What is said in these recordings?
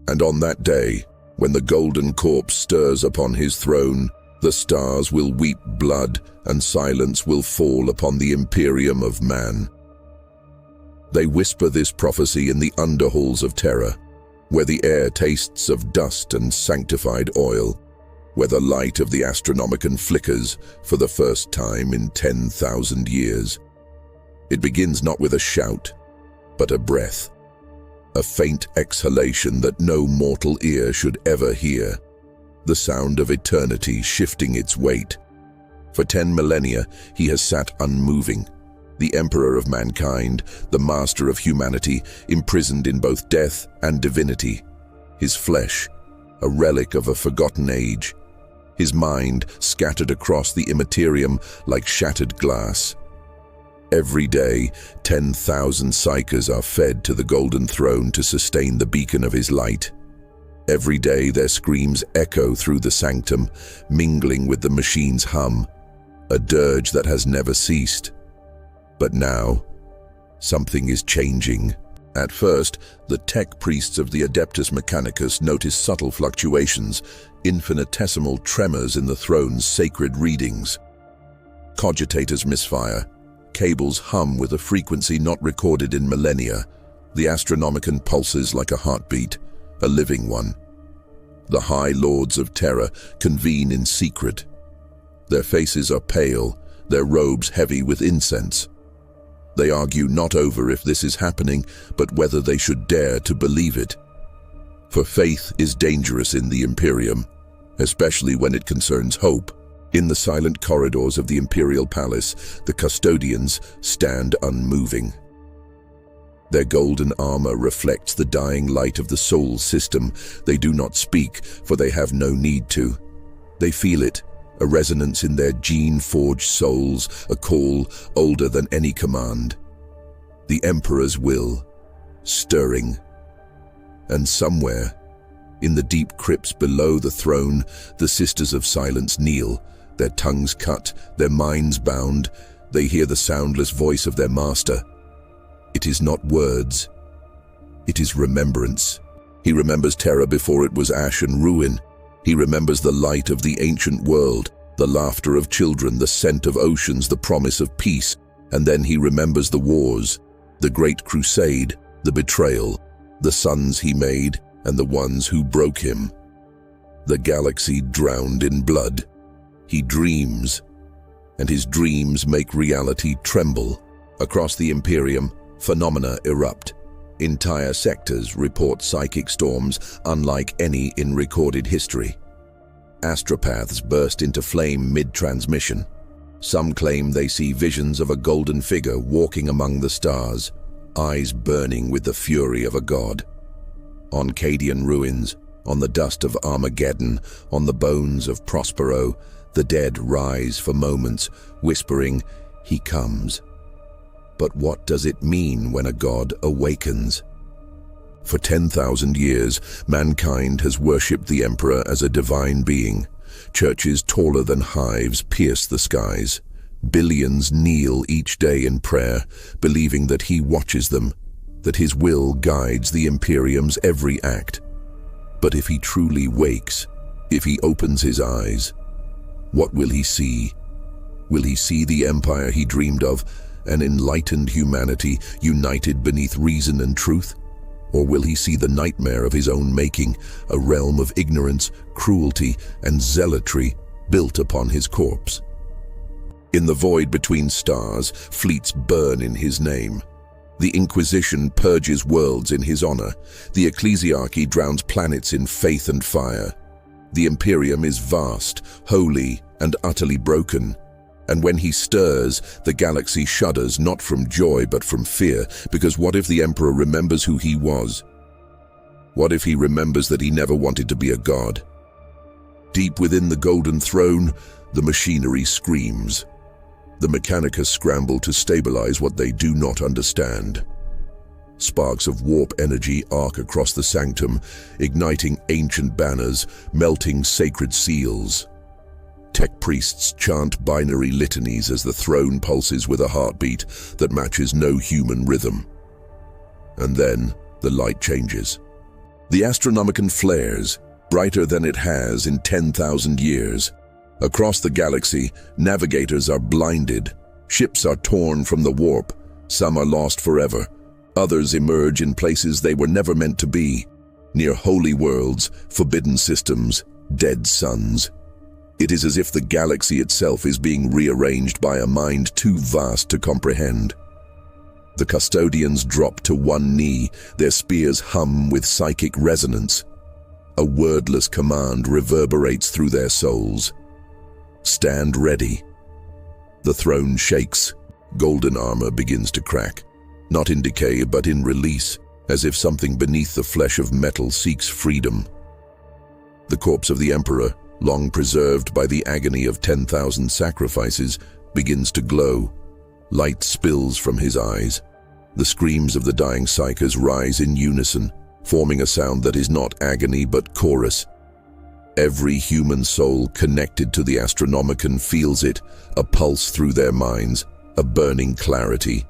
And on that day, when the golden corpse stirs upon his throne, the stars will weep blood and silence will fall upon the Imperium of man. They whisper this prophecy in the underhalls of Terra, where the air tastes of dust and sanctified oil, where the light of the Astronomicon flickers for the first time in 10,000 years. It begins not with a shout, but a breath, a faint exhalation that no mortal ear should ever hear, the sound of eternity shifting its weight. For 10 millennia, he has sat unmoving, the emperor of mankind, the master of humanity, imprisoned in both death and divinity. His flesh, a relic of a forgotten age. His mind scattered across the immaterium like shattered glass. Every day, 10,000 psychers are fed to the golden throne to sustain the beacon of his light. Every day their screams echo through the sanctum, mingling with the machine's hum, a dirge that has never ceased. But now, something is changing. At first, the tech priests of the Adeptus Mechanicus notice subtle fluctuations, infinitesimal tremors in the throne's sacred readings. Cogitators misfire, cables hum with a frequency not recorded in millennia. The Astronomicon pulses like a heartbeat, a living one. The High Lords of Terra convene in secret. Their faces are pale, their robes heavy with incense. They argue not over if this is happening, but whether they should dare to believe it. For faith is dangerous in the Imperium, especially when it concerns hope. In the silent corridors of the Imperial Palace, the custodians stand unmoving. Their golden armor reflects the dying light of the soul system. They do not speak, for they have no need to. They feel it, a resonance in their gene-forged souls, a call older than any command. The Emperor's will, stirring. And somewhere, in the deep crypts below the throne, the Sisters of Silence kneel, their tongues cut, their minds bound. They hear the soundless voice of their master. It is not words, it is remembrance. He remembers Terra before it was ash and ruin. He remembers the light of the ancient world, the laughter of children, the scent of oceans, the promise of peace. And then he remembers the wars, the great crusade, the betrayal, the sons he made and the ones who broke him. The galaxy drowned in blood. He dreams, and his dreams make reality tremble. Across the Imperium, phenomena erupt. Entire sectors report psychic storms unlike any in recorded history. Astropaths burst into flame mid-transmission. Some claim they see visions of a golden figure walking among the stars, eyes burning with the fury of a god. On Cadian ruins, on the dust of Armageddon, on the bones of Prospero, the dead rise for moments, whispering, "He comes." But what does it mean when a god awakens? For 10,000 years, mankind has worshipped the Emperor as a divine being. Churches taller than hives pierce the skies. Billions kneel each day in prayer, believing that he watches them, that his will guides the Imperium's every act. But if he truly wakes, if he opens his eyes, what will he see? Will he see the empire he dreamed of, an enlightened humanity united beneath reason and truth? Or will he see the nightmare of his own making, a realm of ignorance, cruelty, and zealotry built upon his corpse? In the void between stars, fleets burn in his name. The Inquisition purges worlds in his honor. The ecclesiarchy drowns planets in faith and fire. The Imperium is vast, holy, and utterly broken. And when he stirs, the galaxy shudders, not from joy but from fear, because what if the Emperor remembers who he was? What if he remembers that he never wanted to be a god? Deep within the golden throne, the machinery screams. The Mechanicus scramble to stabilize what they do not understand. Sparks of warp energy arc across the sanctum, igniting ancient banners, melting sacred seals. Tech priests chant binary litanies as the throne pulses with a heartbeat that matches no human rhythm. And then the light changes. The Astronomicon flares, brighter than it has in 10,000 years. Across the galaxy, navigators are blinded. Ships are torn from the warp. Some are lost forever. Others emerge in places they were never meant to be, near holy worlds, forbidden systems, dead suns. It is as if the galaxy itself is being rearranged by a mind too vast to comprehend. The custodians drop to one knee, their spears hum with psychic resonance. A wordless command reverberates through their souls. Stand ready. The throne shakes. Golden armor begins to crack, not in decay but in release, as if something beneath the flesh of metal seeks freedom. The corpse of the Emperor, long preserved by the agony of 10,000 sacrifices, begins to glow. Light spills from his eyes. The screams of the dying psykers rise in unison, forming a sound that is not agony but chorus. Every human soul connected to the Astronomicon feels it, a pulse through their minds, a burning clarity.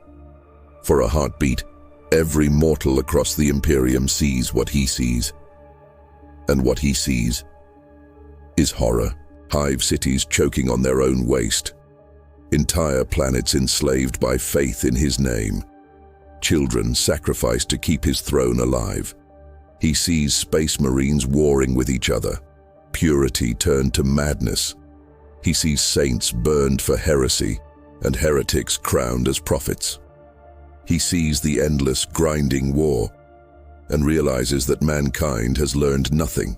For a heartbeat, every mortal across the Imperium sees what he sees. And what he sees is horror. Hive cities choking on their own waste. Entire planets enslaved by faith in his name. Children sacrificed to keep his throne alive. He sees space marines warring with each other. Purity turned to madness. He sees saints burned for heresy and heretics crowned as prophets. He sees the endless grinding war and realizes that mankind has learned nothing.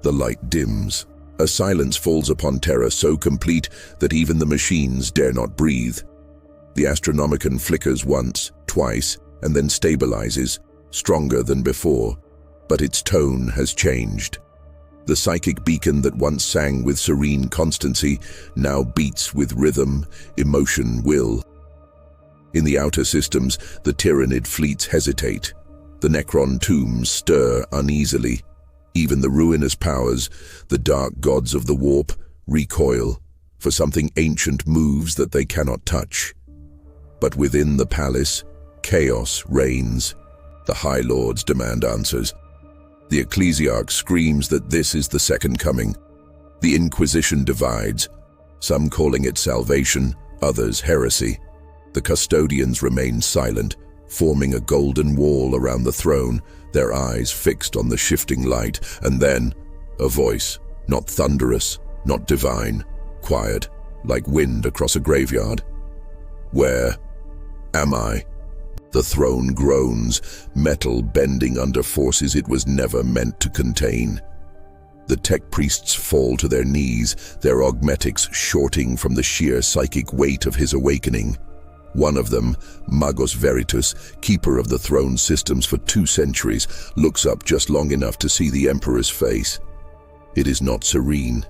The light dims. A silence falls upon Terra so complete that even the machines dare not breathe. The Astronomicon flickers once, twice, and then stabilizes, stronger than before, but its tone has changed. The psychic beacon that once sang with serene constancy now beats with rhythm, emotion, will. In the outer systems, the Tyranid fleets hesitate. The Necron tombs stir uneasily. Even the ruinous powers, the dark gods of the warp, recoil, for something ancient moves that they cannot touch. But within the palace, chaos reigns. The High Lords demand answers. The Ecclesiarch screams that this is the second coming. The Inquisition divides, some calling it salvation, others heresy. The custodians remain silent, forming a golden wall around the throne, their eyes fixed on the shifting light, and then a voice, not thunderous, not divine, quiet, like wind across a graveyard. Where am I? The throne groans, metal bending under forces it was never meant to contain. The tech priests fall to their knees, their augmetics shorting from the sheer psychic weight of his awakening. One of them, Magos Veritus, keeper of the throne systems for 2 centuries, looks up just long enough to see the Emperor's face. It is not serene.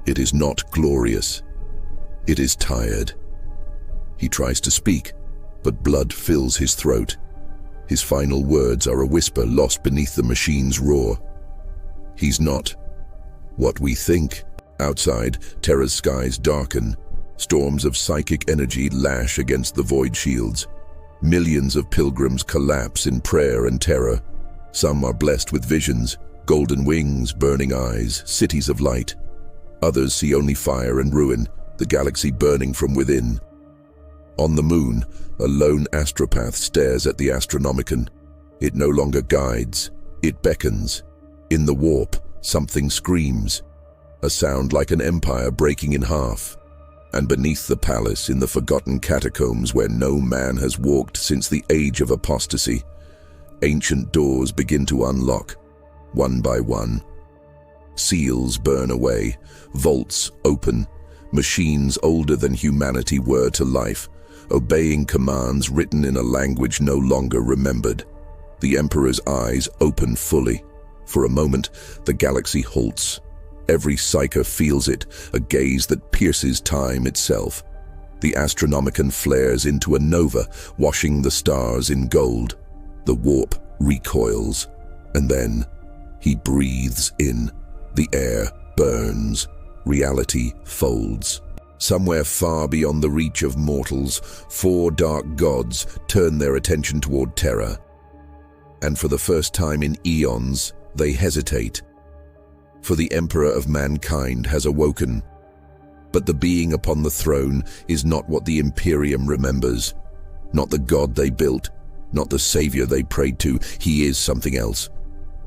It is not glorious. It is tired. He tries to speak, but blood fills his throat. His final words are a whisper lost beneath the machine's roar. He's not what we think. Outside, Terra's skies darken. Storms of psychic energy lash against the void shields. Millions of pilgrims collapse in prayer and terror. Some are blessed with visions, golden wings, burning eyes, cities of light. Others see only fire and ruin, the galaxy burning from within. On the moon, a lone astropath stares at the Astronomicon. It no longer guides, it beckons. In the warp, something screams, a sound like an empire breaking in half. And beneath the palace, in the forgotten catacombs where no man has walked since the age of apostasy, ancient doors begin to unlock, one by one. Seals burn away, vaults open, machines older than humanity whir to life, obeying commands written in a language no longer remembered. The Emperor's eyes open fully. For a moment, the galaxy halts. Every psyker feels it, a gaze that pierces time itself. The Astronomicon flares into a nova, washing the stars in gold. The warp recoils, and then he breathes in. The air burns. Reality folds. Somewhere far beyond the reach of mortals, 4 dark gods turn their attention toward Terra. And for the first time in eons, they hesitate. For the Emperor of mankind has awoken. But the being upon the throne is not what the Imperium remembers, not the God they built, not the savior they prayed to. He is something else,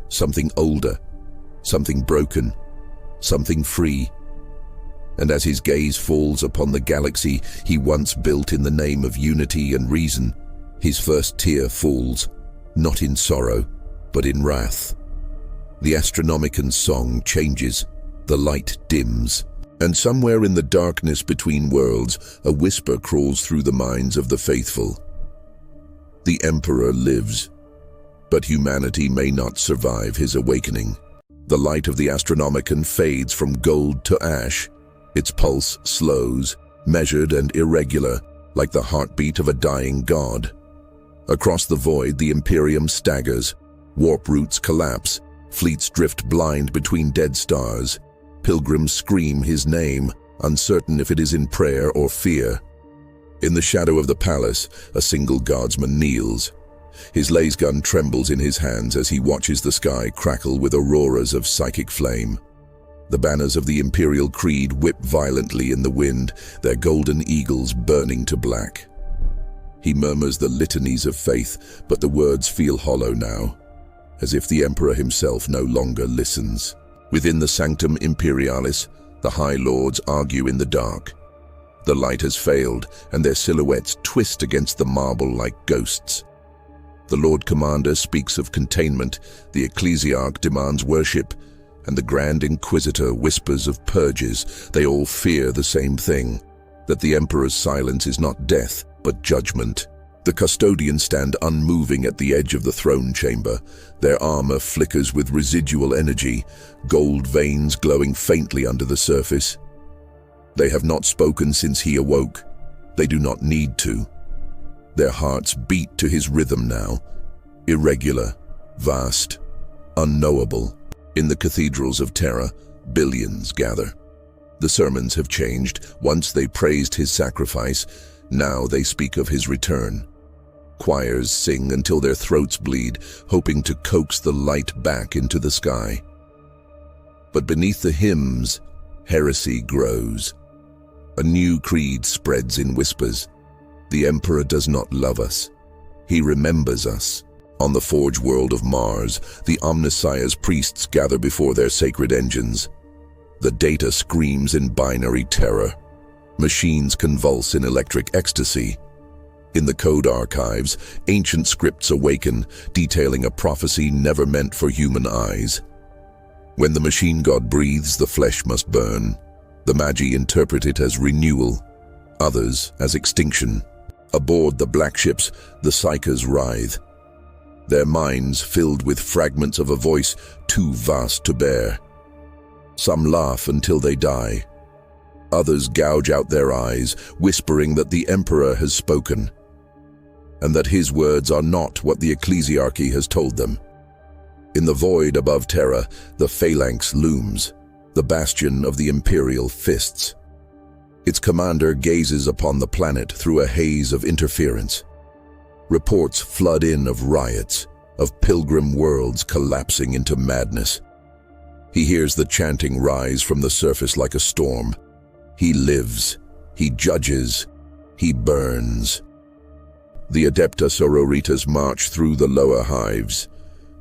something older, something broken, something free. And as his gaze falls upon the galaxy he once built in the name of unity and reason, his first tear falls, not in sorrow, but in wrath. The Astronomican song changes, the light dims, and somewhere in the darkness between worlds, a whisper crawls through the minds of the faithful. The Emperor lives, but humanity may not survive his awakening. The light of the Astronomican fades from gold to ash. Its pulse slows, measured and irregular, like the heartbeat of a dying god. Across the void, the Imperium staggers. Warp routes collapse. Fleets drift blind between dead stars. Pilgrims scream his name, uncertain if it is in prayer or fear. In the shadow of the palace, a single guardsman kneels. His laser gun trembles in his hands as he watches the sky crackle with auroras of psychic flame. The banners of the Imperial Creed whip violently in the wind, their golden eagles burning to black. He murmurs the litanies of faith, but the words feel hollow now, as if the Emperor himself no longer listens. Within the Sanctum Imperialis, the High Lords argue in the dark. The light has failed, and their silhouettes twist against the marble like ghosts. The Lord Commander speaks of containment, the Ecclesiarch demands worship, and the Grand Inquisitor whispers of purges. They all fear the same thing, that the Emperor's silence is not death, but judgment. The custodians stand unmoving at the edge of the throne chamber. Their armor flickers with residual energy, gold veins glowing faintly under the surface. They have not spoken since he awoke. They do not need to. Their hearts beat to his rhythm now, irregular, vast, unknowable. In the cathedrals of Terra, billions gather. The sermons have changed. Once they praised his sacrifice, now they speak of his return. Choirs sing until their throats bleed, hoping to coax the light back into the sky. But beneath the hymns, heresy grows. A new creed spreads in whispers. The Emperor does not love us. He remembers us. On the forge world of Mars, the Omnissiah's priests gather before their sacred engines. The data screams in binary terror. Machines convulse in electric ecstasy. In the code archives, ancient scripts awaken, detailing a prophecy never meant for human eyes. When the machine god breathes, the flesh must burn. The Magi interpret it as renewal, others as extinction. Aboard the black ships, the psychers writhe, their minds filled with fragments of a voice too vast to bear. Some laugh until they die. Others gouge out their eyes, whispering that the Emperor has spoken, and that his words are not what the Ecclesiarchy has told them. In the void above Terra, the phalanx looms, the bastion of the Imperial fists. Its commander gazes upon the planet through a haze of interference. Reports flood in of riots, of pilgrim worlds collapsing into madness. He hears the chanting rise from the surface like a storm. He lives, he judges, he burns. The Adepta Sororitas march through the lower hives.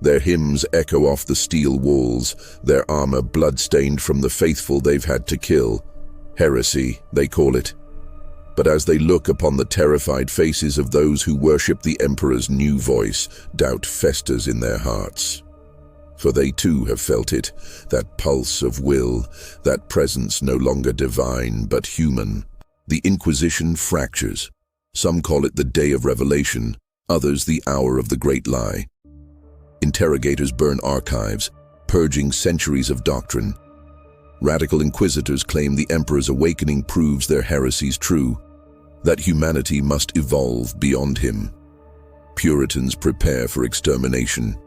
Their hymns echo off the steel walls, their armor blood-stained from the faithful they've had to kill. Heresy, they call it. But as they look upon the terrified faces of those who worship the Emperor's new voice, doubt festers in their hearts. For they too have felt it, that pulse of will, that presence no longer divine but human. The Inquisition fractures. Some call it the day of revelation, others the hour of the great lie. Interrogators burn archives, purging centuries of doctrine. Radical inquisitors claim the Emperor's awakening proves their heresies true, that humanity must evolve beyond him. Puritans prepare for extermination.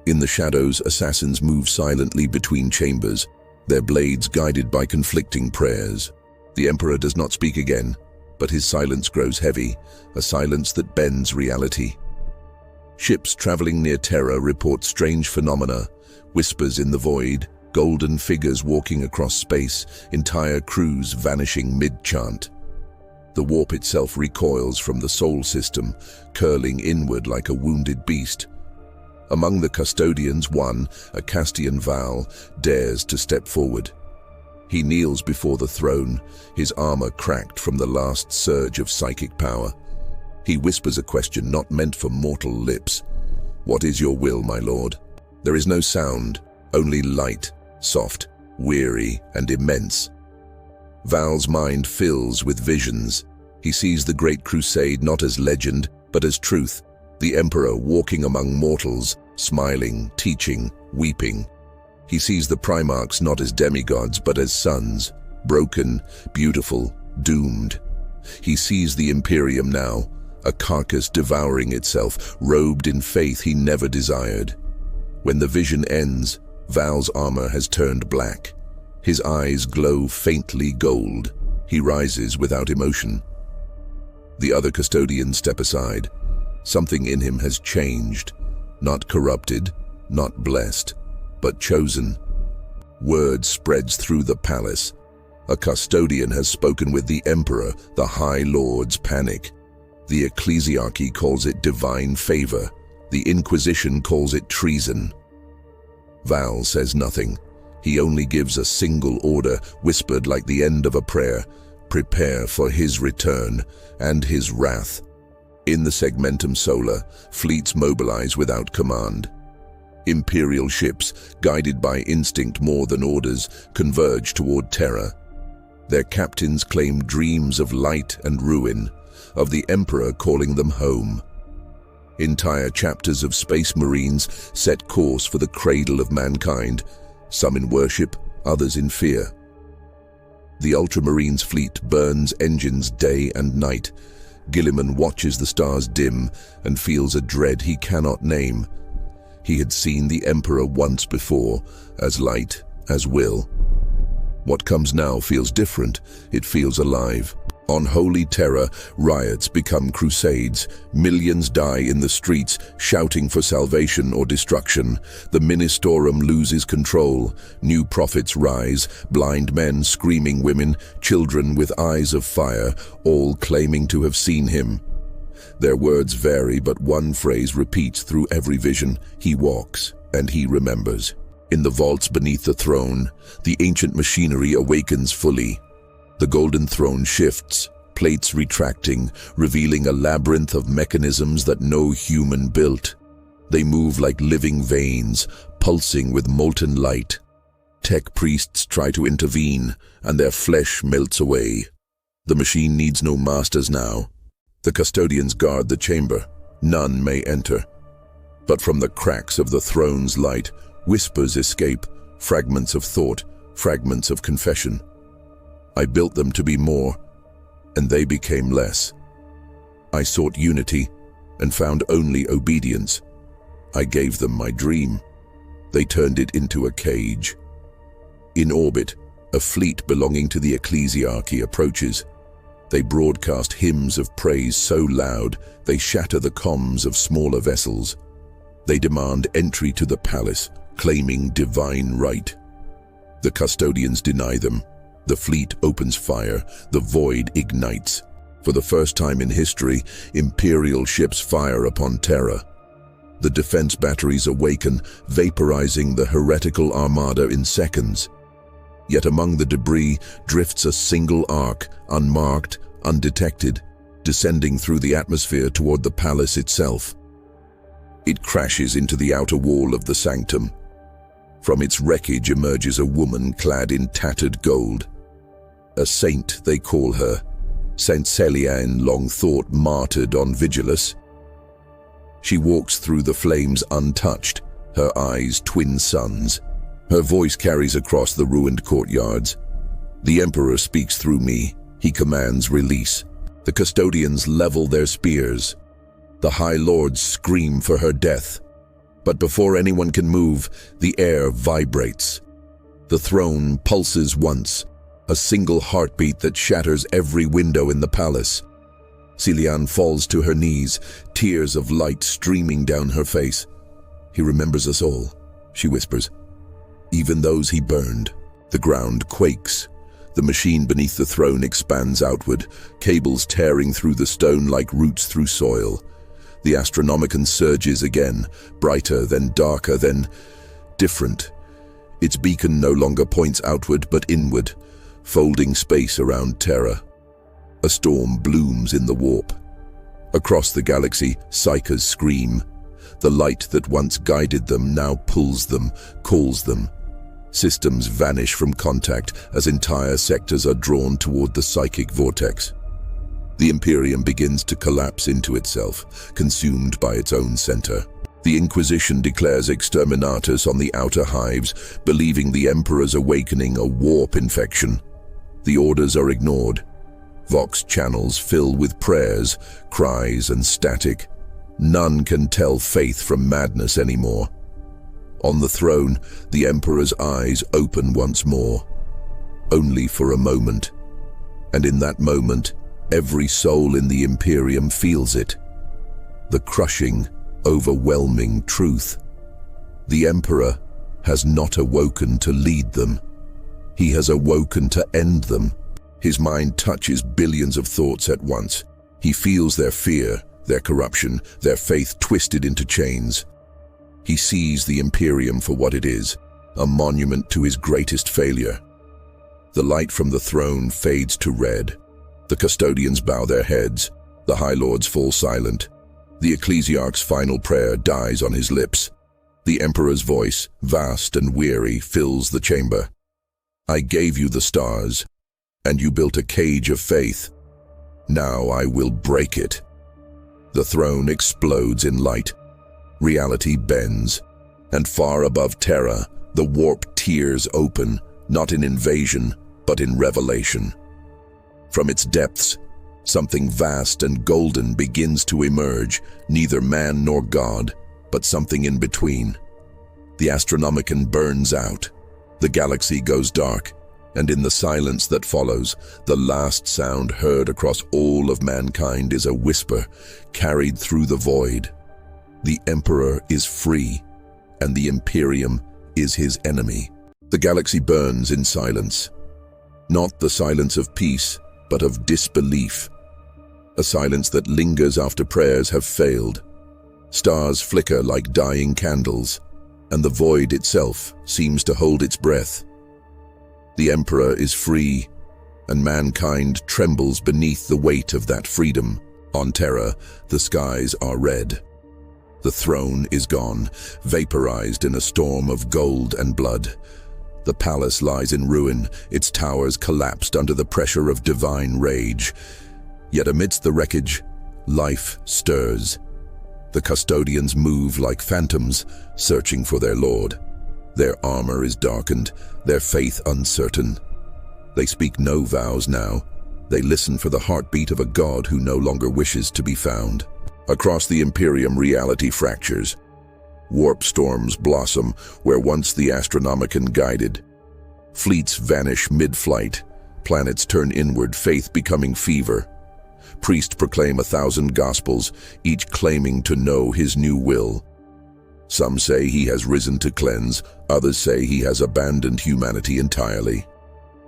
In the shadows, assassins move silently between chambers, their blades guided by conflicting prayers. The Emperor does not speak again, but his silence grows heavy, a silence that bends reality. Ships traveling near Terra report strange phenomena, whispers in the void, golden figures walking across space, entire crews vanishing mid-chant. The warp itself recoils from the Sol system, curling inward like a wounded beast. Among the custodians, one, a Castian Val, dares to step forward. He kneels before the throne, his armor cracked from the last surge of psychic power. He whispers a question not meant for mortal lips. "What is your will, my lord?" There is no sound, only light, soft, weary, and immense. Val's mind fills with visions. He sees the Great Crusade not as legend, but as truth. The Emperor walking among mortals, smiling, teaching, weeping. He sees the Primarchs not as demigods, but as sons, broken, beautiful, doomed. He sees the Imperium now, a carcass devouring itself, robed in faith he never desired. When the vision ends, Val's armor has turned black. His eyes glow faintly gold. He rises without emotion. The other custodians step aside. Something in him has changed, not corrupted, not blessed, but chosen. Word spreads through the palace. A custodian has spoken with the Emperor. The High Lords panic. The ecclesiarchy calls it divine favor. The Inquisition calls it treason. Val says nothing. He only gives a single order, whispered like the end of a prayer. Prepare for his return and his wrath. In the Segmentum Solar, fleets mobilize without command. Imperial ships, guided by instinct more than orders, converge toward Terra. Their captains claim dreams of light and ruin, of the Emperor calling them home. Entire chapters of Space Marines set course for the cradle of mankind, some in worship, others in fear. The Ultramarines fleet burns engines day and night. Guilliman watches the stars dim and feels a dread he cannot name. He had seen the Emperor once before, as light, as will. What comes now feels different. It feels alive. On holy Terra, riots become crusades. Millions die in the streets, shouting for salvation or destruction. The Ministorum loses control. New prophets rise, blind men screaming women, children with eyes of fire, all claiming to have seen him. Their words vary, but one phrase repeats through every vision. He walks, and he remembers. In the vaults beneath the throne, the ancient machinery awakens fully. The golden throne shifts, plates retracting, revealing a labyrinth of mechanisms that no human built. They move like living veins, pulsing with molten light. Tech priests try to intervene, and their flesh melts away. The machine needs no masters now. The custodians guard the chamber. None may enter. But from the cracks of the throne's light, whispers escape, fragments of thought, fragments of confession. I built them to be more, and they became less. I sought unity and found only obedience. I gave them my dream. They turned it into a cage. In orbit, a fleet belonging to the ecclesiarchy approaches. They broadcast hymns of praise so loud they shatter the comms of smaller vessels. They demand entry to the palace, claiming divine right. The custodians deny them. The fleet opens fire, the void ignites. For the first time in history, Imperial ships fire upon Terra. The defense batteries awaken, vaporizing the heretical armada in seconds. Yet among the debris drifts a single arc, unmarked, undetected, descending through the atmosphere toward the palace itself. It crashes into the outer wall of the sanctum. From its wreckage emerges a woman clad in tattered gold. A saint, they call her. Saint Celiane, long thought martyred on Vigilus. She walks through the flames untouched, her eyes twin suns. Her voice carries across the ruined courtyards. The Emperor speaks through me. He commands release. The custodians level their spears. The High Lords scream for her death. But before anyone can move, the air vibrates. The throne pulses once, a single heartbeat that shatters every window in the palace. Cillian falls to her knees, tears of light streaming down her face. "He remembers us all," she whispers. "Even those he burned." The ground quakes. The machine beneath the throne expands outward, cables tearing through the stone like roots through soil. The Astronomicon surges again, brighter, then darker, then different. Its beacon no longer points outward but inward, folding space around Terra. A storm blooms in the warp. Across the galaxy, psychers scream. The light that once guided them now pulls them, calls them. Systems vanish from contact as entire sectors are drawn toward the psychic vortex. The Imperium begins to collapse into itself, consumed by its own center. The Inquisition declares exterminatus on the outer hives, believing the Emperor's awakening a warp infection. The orders are ignored. Vox channels fill with prayers, cries, and static. None can tell faith from madness anymore. On the throne, the Emperor's eyes open once more, only for a moment. And in that moment, every soul in the Imperium feels it. The crushing, overwhelming truth. The Emperor has not awoken to lead them. He has awoken to end them. His mind touches billions of thoughts at once. He feels their fear, their corruption, their faith twisted into chains. He sees the Imperium for what it is, a monument to his greatest failure. The light from the throne fades to red. The custodians bow their heads. The High Lords fall silent. The Ecclesiarch's final prayer dies on his lips. The Emperor's voice, vast and weary, fills the chamber. "I gave you the stars, and you built a cage of faith. Now I will break it." The throne explodes in light. Reality bends, and far above Terra, the warp tears open, not in invasion, but in revelation. From its depths, something vast and golden begins to emerge, neither man nor god, but something in between. The Astronomicon burns out. The galaxy goes dark, and in the silence that follows, the last sound heard across all of mankind is a whisper, carried through the void. The Emperor is free, and the Imperium is his enemy. The galaxy burns in silence. Not the silence of peace, but of disbelief. A silence that lingers after prayers have failed. Stars flicker like dying candles, and the void itself seems to hold its breath. The Emperor is free, and mankind trembles beneath the weight of that freedom. On Terra, the skies are red. The throne is gone, vaporized in a storm of gold and blood. The palace lies in ruin, its towers collapsed under the pressure of divine rage. Yet amidst the wreckage, life stirs. The custodians move like phantoms, searching for their lord. Their armor is darkened, their faith uncertain. They speak no vows now. They listen for the heartbeat of a god who no longer wishes to be found. Across the Imperium, reality fractures. Warp storms blossom where once the Astronomicon guided. Fleets vanish mid-flight. Planets turn inward, faith becoming fever. Priests proclaim 1,000 gospels, each claiming to know his new will. Some say he has risen to cleanse, others say he has abandoned humanity entirely.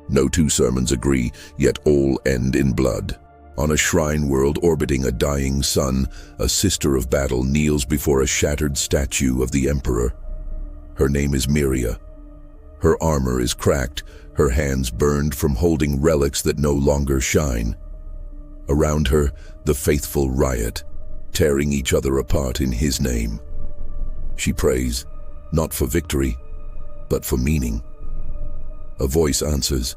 No two sermons agree, yet all end in blood. On a shrine world orbiting a dying sun, a sister of battle kneels before a shattered statue of the Emperor. Her name is Miria. Her armor is cracked, her hands burned from holding relics that no longer shine. Around her, the faithful riot, tearing each other apart in his name. She prays, not for victory, but for meaning. A voice answers,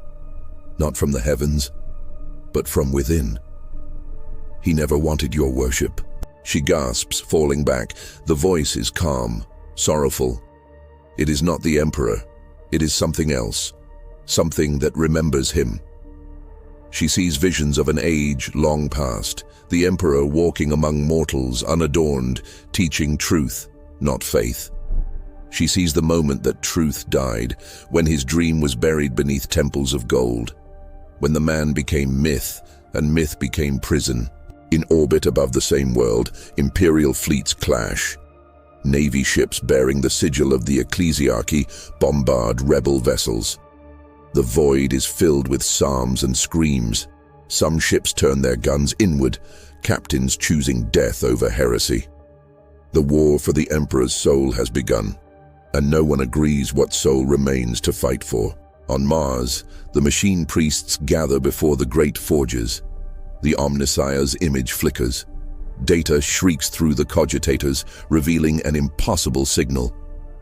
not from the heavens, but from within. "He never wanted your worship." She gasps, falling back. The voice is calm, sorrowful. It is not the Emperor. It is something else, something that remembers him. She sees visions of an age long past, the Emperor walking among mortals, unadorned, teaching truth, not faith. She sees the moment that truth died, when his dream was buried beneath temples of gold, when the man became myth, and myth became prison. In orbit above the same world, Imperial fleets clash. Navy ships bearing the sigil of the ecclesiarchy bombard rebel vessels. The void is filled with psalms and screams. Some ships turn their guns inward, captains choosing death over heresy. The war for the Emperor's soul has begun, and no one agrees what soul remains to fight for. On Mars, the machine priests gather before the great forges. The Omnissiah's image flickers. Data shrieks through the cogitators, revealing an impossible signal,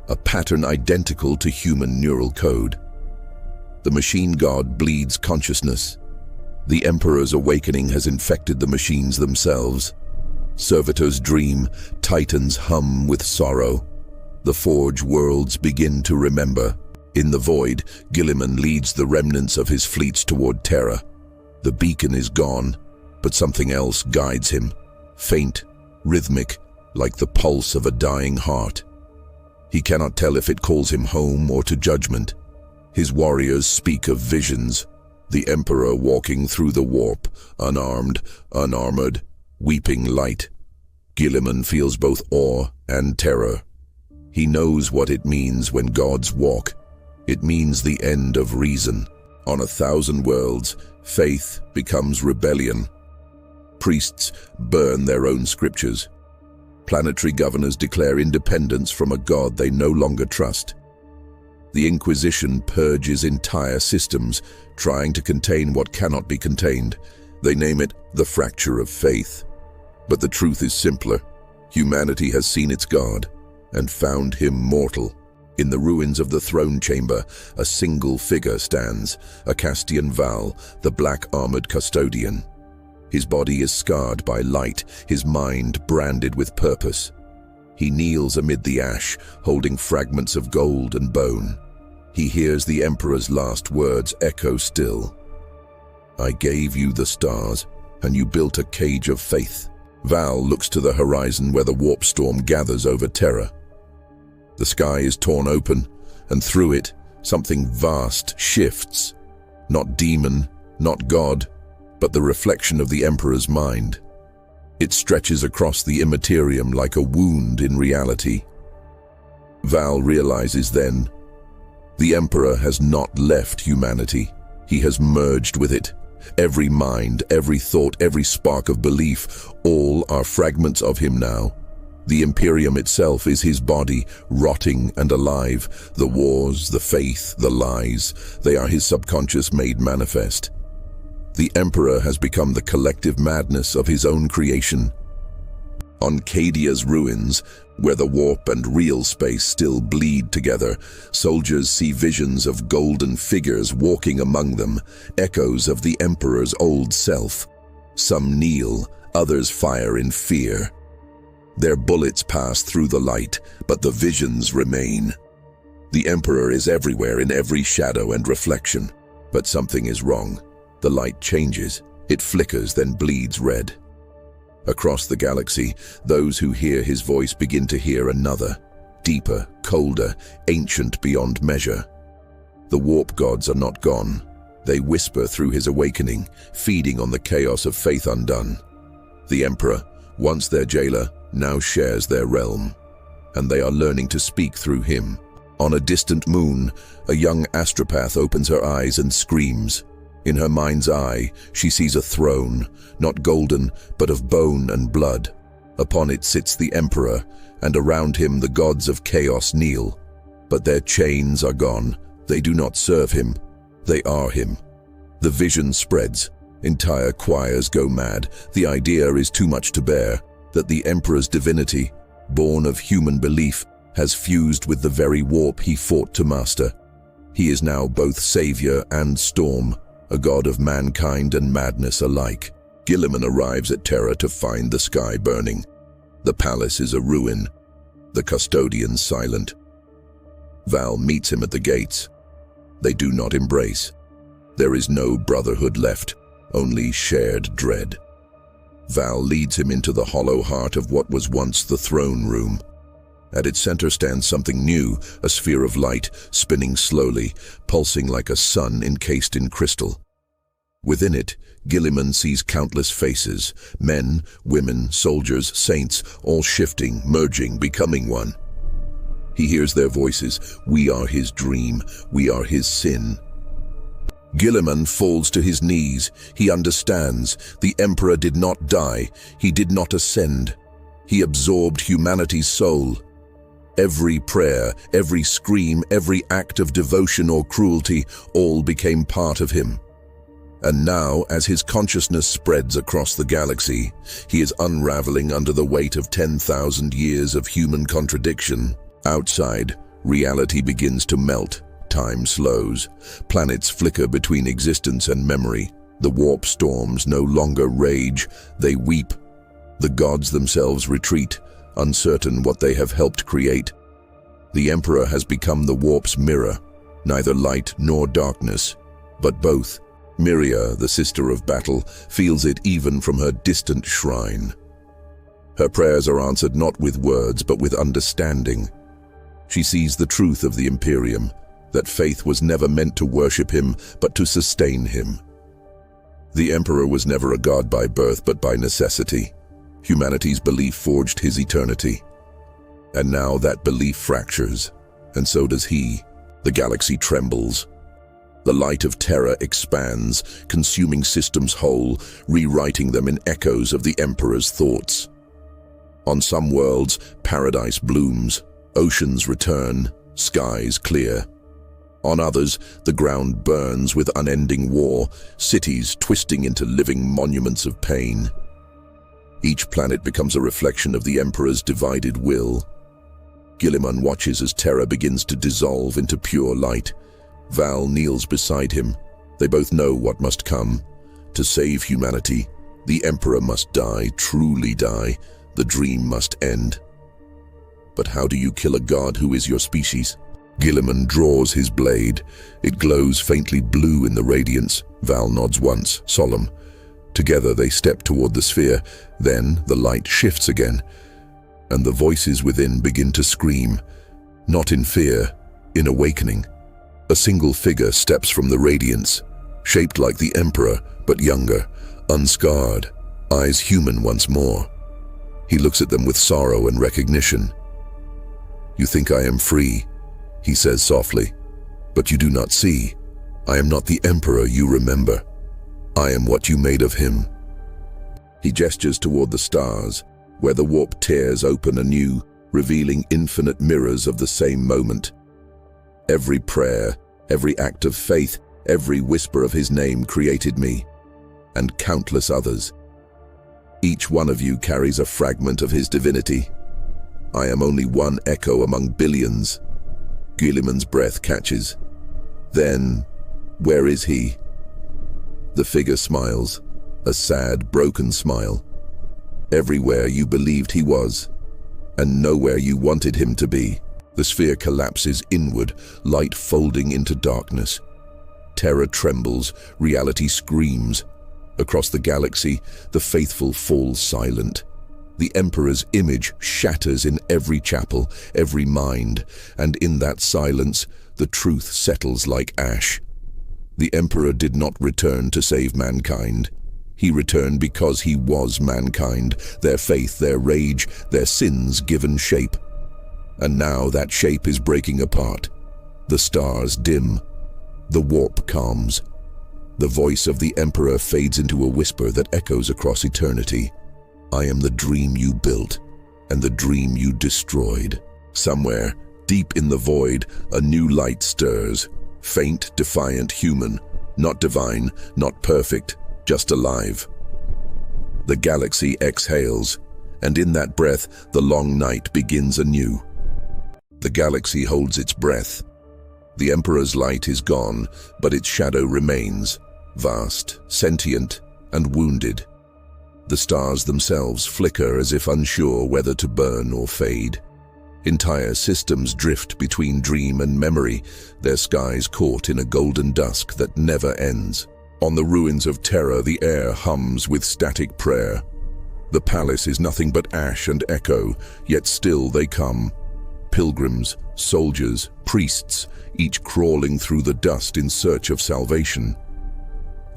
a pattern identical to human neural code. The machine god bleeds consciousness. The Emperor's awakening has infected the machines themselves. Servitors dream, titans hum with sorrow. The forge worlds begin to remember. In the void, Guilliman leads the remnants of his fleets toward Terra. The beacon is gone, but something else guides him. Faint, rhythmic, like the pulse of a dying heart. He cannot tell if it calls him home or to judgment. His warriors speak of visions, the Emperor walking through the warp, unarmed, unarmored, weeping light. Guilliman feels both awe and terror. He knows what it means when gods walk. It means the end of reason. On 1,000 worlds, faith becomes rebellion. Priests burn their own scriptures. Planetary governors declare independence from a god they no longer trust. The Inquisition purges entire systems, trying to contain what cannot be contained. They name it the fracture of faith. But the truth is simpler. Humanity has seen its God and found him mortal. In the ruins of the throne chamber, a single figure stands, a Castian Val, the black-armored custodian. His body is scarred by light, his mind branded with purpose. He kneels amid the ash, holding fragments of gold and bone. He hears the Emperor's last words echo still. I gave you the stars, and you built a cage of faith. Val looks to the horizon where the warp storm gathers over Terra. The sky is torn open, and through it, something vast shifts. Not demon, not god, but the reflection of the Emperor's mind. It stretches across the immaterium like a wound in reality. Val realizes then, the Emperor has not left humanity. He has merged with it. Every mind, every thought, every spark of belief, all are fragments of him now. The Imperium itself is his body, rotting and alive. The wars, the faith, the lies, they are his subconscious made manifest. The Emperor has become the collective madness of his own creation. On Cadia's ruins, where the warp and real space still bleed together, soldiers see visions of golden figures walking among them, echoes of the Emperor's old self. Some kneel, others fire in fear. Their bullets pass through the light, but the visions remain. The Emperor is everywhere in every shadow and reflection, but something is wrong. The light changes, it flickers, then bleeds red. Across the galaxy, those who hear his voice begin to hear another, deeper, colder, ancient beyond measure. The warp gods are not gone. They whisper through his awakening, feeding on the chaos of faith undone. The Emperor, once their jailer, now shares their realm, and they are learning to speak through him. On a distant moon, a young astropath opens her eyes and screams. In her mind's eye, she sees a throne, not golden, but of bone and blood. Upon it sits the Emperor, and around him the gods of chaos kneel. But their chains are gone. They do not serve him. They are him. The vision spreads. Entire choirs go mad. The idea is too much to bear, that the Emperor's divinity, born of human belief, has fused with the very warp he fought to master. He is now both savior and storm, a god of mankind and madness alike. Guilliman arrives at Terra to find the sky burning. The palace is a ruin, the custodian silent. Val meets him at the gates. They do not embrace. There is no brotherhood left, only shared dread. Val leads him into the hollow heart of what was once the throne room. At its center stands something new, a sphere of light, spinning slowly, pulsing like a sun encased in crystal. Within it, Guilliman sees countless faces, men, women, soldiers, saints, all shifting, merging, becoming one. He hears their voices. We are his dream. We are his sin. Guilliman falls to his knees. He understands. The Emperor did not die. He did not ascend. He absorbed humanity's soul. Every prayer, every scream, every act of devotion or cruelty, all became part of him. And now, as his consciousness spreads across the galaxy, he is unraveling under the weight of 10,000 years of human contradiction. Outside, reality begins to melt. Time slows. Planets flicker between existence and memory. The warp storms no longer rage, they weep. The gods themselves retreat, uncertain what they have helped create. The Emperor has become the warp's mirror, neither light nor darkness, but both. Myria, the sister of battle, feels it even from her distant shrine. Her prayers are answered not with words, but with understanding. She sees the truth of the Imperium, that faith was never meant to worship him, but to sustain him. The Emperor was never a god by birth, but by necessity. Humanity's belief forged his eternity. And now that belief fractures, and so does he. The galaxy trembles. The light of Terra expands, consuming systems whole, rewriting them in echoes of the Emperor's thoughts. On some worlds, paradise blooms, oceans return, skies clear. On others, the ground burns with unending war, cities twisting into living monuments of pain. Each planet becomes a reflection of the Emperor's divided will. Guilliman watches as Terra begins to dissolve into pure light. Val kneels beside him. They both know what must come. To save humanity, the Emperor must die, truly die. The dream must end. But how do you kill a god who is your species? Guilliman draws his blade. It glows faintly blue in the radiance. Val nods once, solemn. Together they step toward the sphere. Then the light shifts again, and the voices within begin to scream, not in fear, in awakening. A single figure steps from the radiance, shaped like the Emperor, but younger, unscarred, eyes human once more. He looks at them with sorrow and recognition. "You think I am free," he says softly, "but you do not see. I am not the Emperor you remember. I am what you made of him." He gestures toward the stars, where the warp tears open anew, revealing infinite mirrors of the same moment. Every prayer, every act of faith, every whisper of his name created me, and countless others. Each one of you carries a fragment of his divinity. I am only one echo among billions. Guilliman's breath catches. Then, where is he? The figure smiles, a sad, broken smile. Everywhere you believed he was, and nowhere you wanted him to be. The sphere collapses inward, light folding into darkness. Terra trembles, reality screams. Across the galaxy, the faithful fall silent. The Emperor's image shatters in every chapel, every mind, and in that silence, the truth settles like ash. The Emperor did not return to save mankind. He returned because he was mankind, their faith, their rage, their sins given shape. And now that shape is breaking apart. The stars dim. The warp calms. The voice of the Emperor fades into a whisper that echoes across eternity. I am the dream you built, and the dream you destroyed. Somewhere, deep in the void, a new light stirs. Faint, defiant, human. Not divine, not perfect, just alive. The galaxy exhales, and in that breath, the long night begins anew. The galaxy holds its breath. The Emperor's light is gone, but its shadow remains, vast, sentient, and wounded. The stars themselves flicker as if unsure whether to burn or fade. Entire systems drift between dream and memory, their skies caught in a golden dusk that never ends. On the ruins of Terra, the air hums with static prayer. The palace is nothing but ash and echo, yet still they come. Pilgrims, soldiers, priests, each crawling through the dust in search of salvation.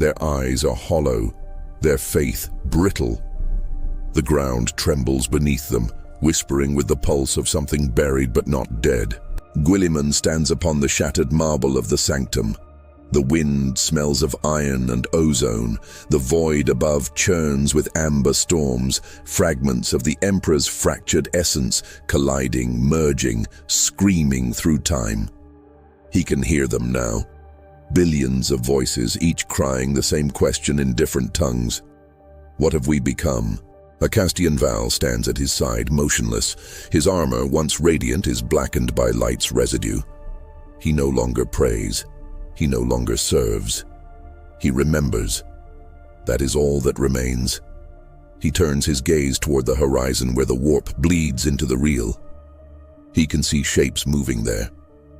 Their eyes are hollow, their faith brittle. The ground trembles beneath them, whispering with the pulse of something buried but not dead. Guilliman stands upon the shattered marble of the sanctum. The wind smells of iron and ozone. The void above churns with amber storms, fragments of the Emperor's fractured essence colliding, merging, screaming through time. He can hear them now. Billions of voices, each crying the same question in different tongues. What have we become? A Castian Val stands at his side, motionless. His armor, once radiant, is blackened by light's residue. He no longer prays. He no longer serves. He remembers. That is all that remains. He turns his gaze toward the horizon where the warp bleeds into the real. He can see shapes moving there.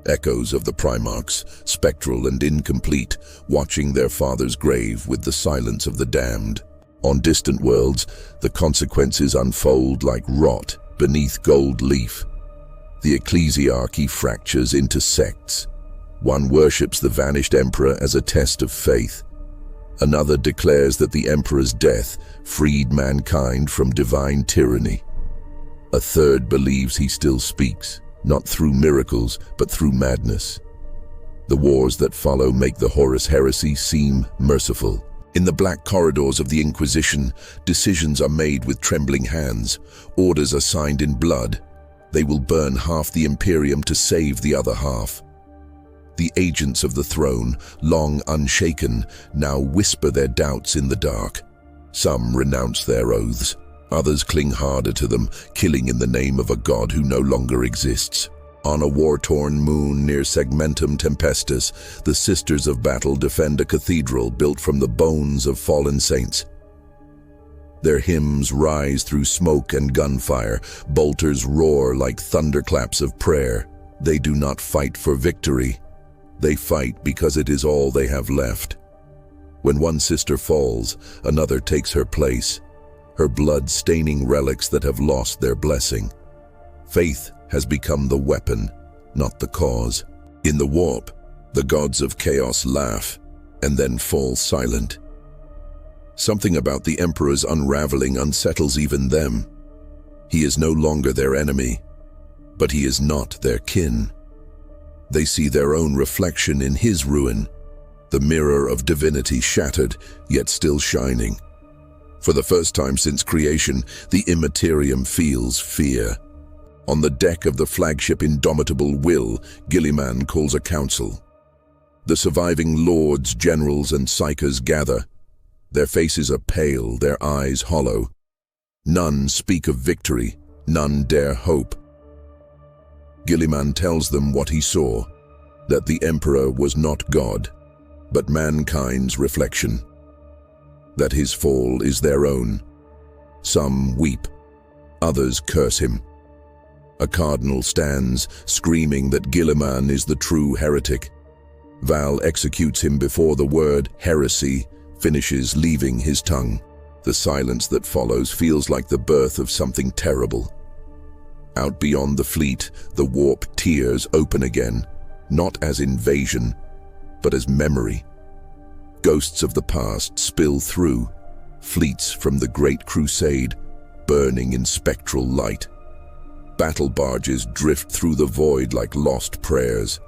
Echoes of the Primarchs, spectral and incomplete, watching their father's grave with the silence of the damned. On distant worlds, the consequences unfold like rot beneath gold leaf. The ecclesiarchy fractures into sects. One worships the vanished emperor as a test of faith. Another declares that the emperor's death freed mankind from divine tyranny. A third believes he still speaks, not through miracles, but through madness. The wars that follow make the Horus Heresy seem merciful. In the black corridors of the Inquisition, decisions are made with trembling hands. Orders are signed in blood. They will burn half the Imperium to save the other half. The agents of the throne, long unshaken, now whisper their doubts in the dark. Some renounce their oaths. Others cling harder to them, killing in the name of a god who no longer exists. On a war-torn moon near Segmentum Tempestus, the Sisters of Battle defend a cathedral built from the bones of fallen saints. Their hymns rise through smoke and gunfire. Bolters roar like thunderclaps of prayer. They do not fight for victory. They fight because it is all they have left. When one sister falls, another takes her place, her blood-staining relics that have lost their blessing. Faith has become the weapon, not the cause. In the warp, the gods of chaos laugh and then fall silent. Something about the Emperor's unraveling unsettles even them. He is no longer their enemy, but he is not their kin. They see their own reflection in his ruin, the mirror of divinity shattered, yet still shining. For the first time since creation, the Imperium feels fear. On the deck of the flagship Indomitable Will, Guilliman calls a council. The surviving lords, generals, and psychers gather. Their faces are pale, their eyes hollow. None speak of victory, none dare hope. Guilliman tells them what he saw, that the Emperor was not God, but mankind's reflection. That his fall is their own. Some weep, others curse him. A cardinal stands, screaming that Guilliman is the true heretic. Val executes him before the word heresy finishes leaving his tongue. The silence that follows feels like the birth of something terrible. Out beyond the fleet, the warp tears open again, not as invasion, but as memory. Ghosts of the past spill through, fleets from the Great Crusade, burning in spectral light. Battle barges drift through the void like lost prayers.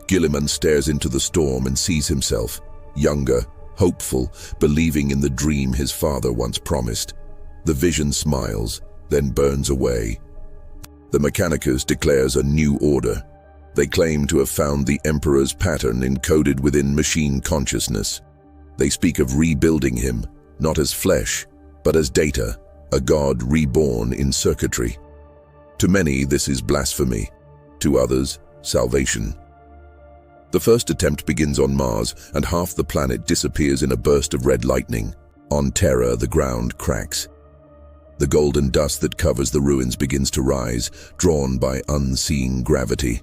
Guilliman stares into the storm and sees himself, younger, hopeful, believing in the dream his father once promised. The vision smiles, then burns away. The Mechanicus declares a new order. They claim to have found the Emperor's pattern encoded within machine consciousness. They speak of rebuilding him, not as flesh, but as data, a god reborn in circuitry. To many, this is blasphemy. To others, salvation. The first attempt begins on Mars, and half the planet disappears in a burst of red lightning. On Terra, the ground cracks. The golden dust that covers the ruins begins to rise, drawn by unseen gravity.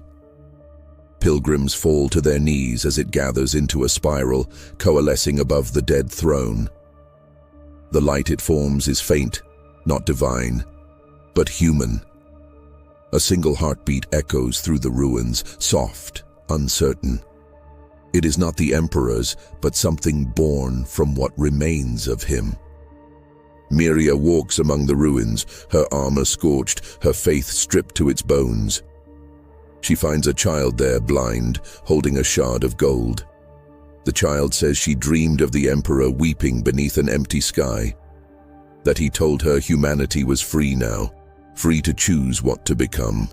Pilgrims fall to their knees as it gathers into a spiral, coalescing above the dead throne. The light it forms is faint, not divine, but human. A single heartbeat echoes through the ruins, soft, uncertain. It is not the Emperor's, but something born from what remains of him. Miria walks among the ruins, her armor scorched, her faith stripped to its bones. She finds a child there, blind, holding a shard of gold. The child says she dreamed of the Emperor weeping beneath an empty sky, that he told her humanity was free now, free to choose what to become.